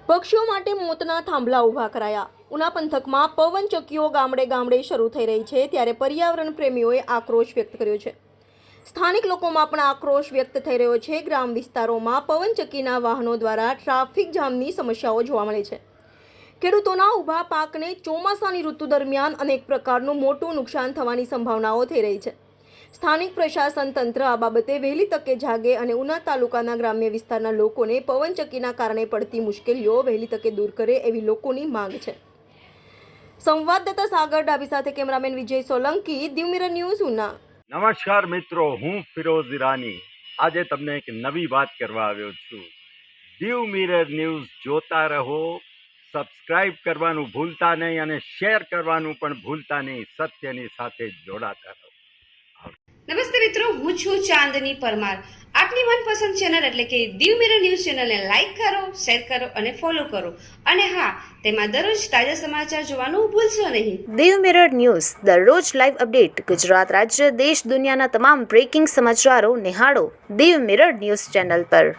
પક્ષીઓ માટે મોતના થાંભલા ઊભા કરાયા. ઉના પંથકમાં પવનચક્કીઓ ગામડે ગામડે શરૂ થઈ રહી છે, ત્યારે પર્યાવરણ પ્રેમીઓએ આક્રોશ વ્યક્ત કર્યો છે. સ્થાનિક લોકોમાં પણ આક્રોશ વ્યક્ત થઈ રહ્યો છે. ગ્રામ વિસ્તારોમાં પવનચક્કીના વાહનો દ્વારા ટ્રાફિક જામની સમસ્યાઓ જોવા મળે છે. ખેડૂતોના ઊભા પાકને ચોમાસાની ઋતુ દરમિયાન અનેક પ્રકારનું મોટું નુકસાન થવાની સંભાવનાઓ થઈ રહી છે. સ્થાનિક પ્રશાસન તંત્ર આ બાબતે વહેલી તકે જાગે અને ઉના તાલુકાના ગ્રામ્ય વિસ્તારના લોકોને પવનચક્કીના કારણે પડતી મુશ્કેલીઓ વહેલી તકે દૂર કરે એવી લોકોની માંગ છે. સંવાદદાતા સાગર ડાભી સાથે કેમેરામેન વિજય સોલંકી, દીવ મિરર ન્યૂઝ, ઉના. નમસ્કાર મિત્રો, હું ફિરોઝ ઈરાની આજે તમને એક નવી વાત કરવા આવ્યો છું. દીવ મિરર ન્યૂઝ જોતા રહો, સબસ્ક્રાઇબ કરવાનું ભૂલતા નહીં અને શેર કરવાનું પણ ભૂલતા નહીં. સત્યની સાથે જોડાતા રહો. નમસ્તે મિત્રો, હું છું ચાંદની પરમાર. આપની મનપસંદ ચેનલ એટલે કે દીવ મિરર ન્યૂઝ ચેનલને લાઈક કરો, શેર કરો અને ફોલો કરો. અને હા, તેમાં દરરોજ તાજા સમાચાર જોવાનું ભૂલશો નહીં. દીવ મિરર ન્યૂઝ દરરોજ લાઈવ અપડેટ. ગુજરાત રાજ્ય, દેશ, દુનિયાના તમામ બ્રેકિંગ સમાચારો નિહાળો દીવ મિરર ન્યૂઝ ચેનલ પર.